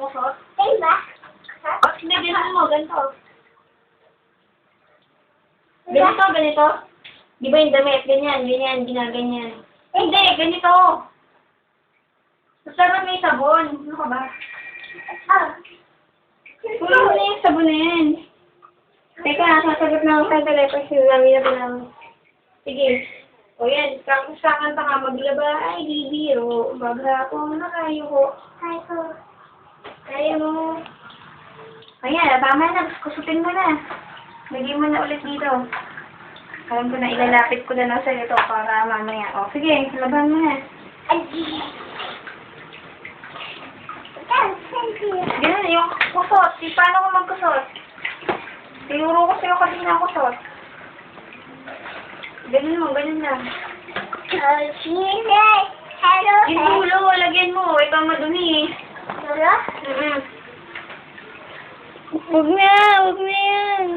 kusot? Ay ba? At hindi, ganito mo, ganito. Ganito, ganito. Di ba yung damit? Ganyan, ganyan, ginaganyan. Hindi, ganito. Dapat may sabon. Ano ka ba? Ah. Kulo mo na yung sabon na yan. Teka, sasagot na ako sa telephone. Sinulami na ba lang. Sige. O yan, kakanta ka, maglaba. Ay, bibiro. Maghapon na kayo ko. Ay ko. Kaya mo. Ayan, tama na. Kusutin mo na. Lagyan mo na ulit dito. Alam ko na, ilalapit ko na lang sa'yo ito para mamaya. O, sige, laban mo na. Ay. Thank you. Ganun, yung kusot. Paano ko magkusot? Tinuro ko sa'yo kanina ang kusot. Ganun mo, ganun lang. Oh, sine. Hello. Yung dulo, lagyan mo. Ito ang madumi. Hello. Huwag na yan.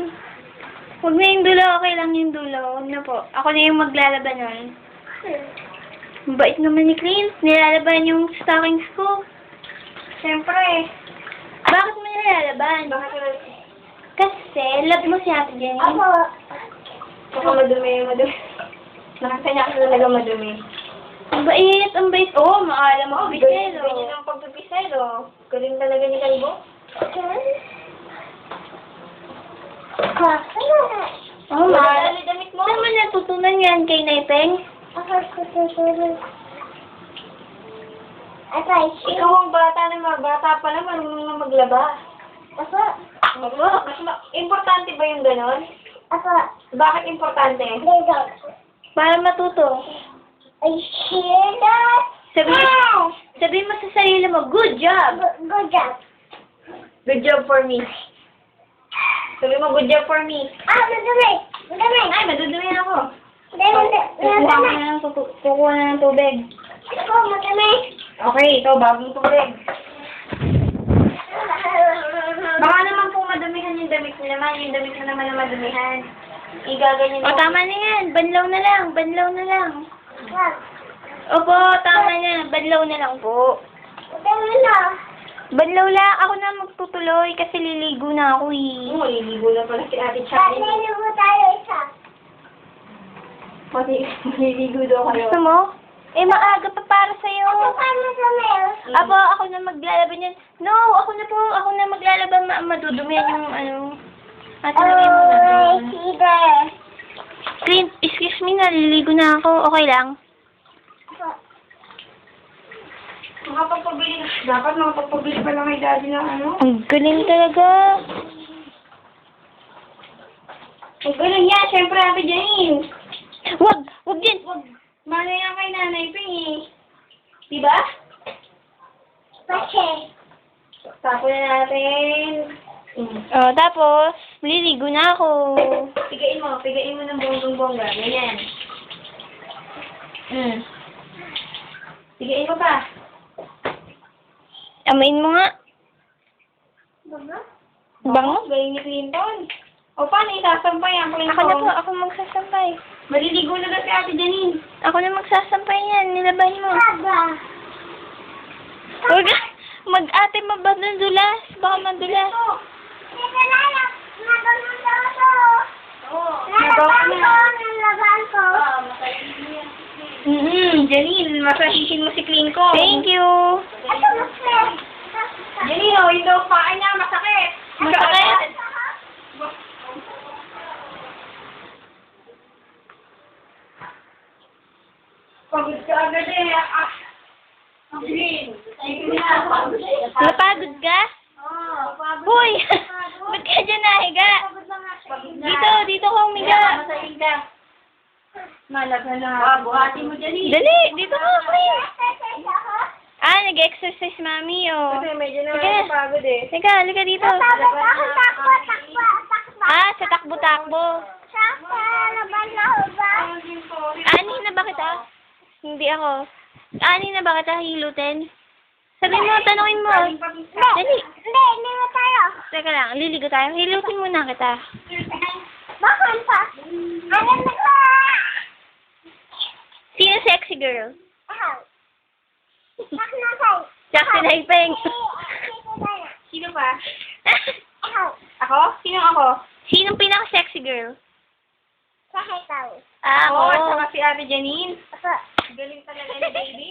Huwag na yung dulo, okay lang yung dulo. Huwag na po. Ako na yung maglalaban nun. Ang bait naman ni Clint. Nilalaban yung stockings ko. Siyempre. Bakit mo nilalaban? Bakit ko lang... Kasi, love mo si Ate Jenny. Ako. Baka madumi, madumi. Nakakanya ka talaga madumi. Ang bait. Oh, maalam Oh, ako ganyan bisero. ang pagpipisero. Galing talaga ni Kalbo. Oh, Madali damit mo. Saan mo natutunan yan kay Naipeng? Ako tutulog. Atay, Ikaw ang bata na bata pa lang, marunong na maglaba. Ako. Importante ba yung ganon? Ako. Bakit importante? Dito. Para matuto. Ay, sine. Sabi mo sa sarili mo, good job! Good job. Good job for me. Sabi mo, good job for me. Ah, madumi. Madumi. Ay, madudumi ako. Kukuha na ng tubig. Ako, madumi. Okay, ito, bagong tubig. Baka naman po madumihan yung damit mo naman. Yung damit mo naman na madumihan. Igaganyan O, tama na yan. Banlaw na lang. Opo, tama na. Banlaw na lang po. Madumi na. Banlaw lang. Ako na magtutuloy kasi liligo na ako eh. Oo, liligo na pala si Ate Chaplin. Paano mo tayo isa? Maliligo daw kayo. Gusto mo? Eh, maaga pa para sa'yo. Paano sa mail? Apo, ako na maglalaban yan. No, ako na maglalaban. Madudumihan yung ano. Ate, lagay mo na. Oh, sida. Clint, excuse me, naliligo na ako. Okay lang? Dapat makapagpabili pa lang kay Daddy ng ano. Ang galing talaga. Ang galing yan, syempre Ate Janine. Wag din. Mano yan kay Nanay Ping eh. Diba? Pache. Tapo na natin. Oh, tapos, liligo na ako. Pigain mo ng bonggang-bongga. Ganyan. Pigain mo pa. Amain mo nga. Baba? Bango? Galing ni Clinton. O paano isasampay ang Clinton? Ako magsasampay. Maliligo na daw si Ate Janine. Ako na magsasampay yan. Nilaban mo. Baba. Huwag mag-ate madulas. Baka madulas. Teka lang. Naganon daw ako. Oo. Nalaban ko. Janine, masahihin mo si Clinton. Thank you. Ito masaya. Janine, oh, yung daw paa niya, masakit. Masakit? Pagod ka agad eh. Ang green. Pagod Napagod ka? Hoy! Ba't ka dyan nahiga? Dito ka umiga. Masahig ka. Malaga na. Buhati mo, Janine. Dali, dito ka please. Nag-exercise mami, oh. Kasi medyo na Sige. pagod eh. Teka, halika dito. Takbo. Sa takbo-takbo. Laban na ho ba? Ani na ba kita? Hindi ako. Ani na ba kita hilutin? Sabi mo, tanungin mo. Dali. Hindi mo tayo. Teka lang, liligo tayo. Hilutin muna kita. Bakit pa? Ano na ba? Sino sexy girl? Bakit na tayo? Jackson Haipeng. Dito tayo. Ikaw. Ako? Sino ako? Sinong pinaka-sexy girl? Sa ikaw. Ako. Ako, at saka si Ate Janine. Ako. Galing talaga ni baby.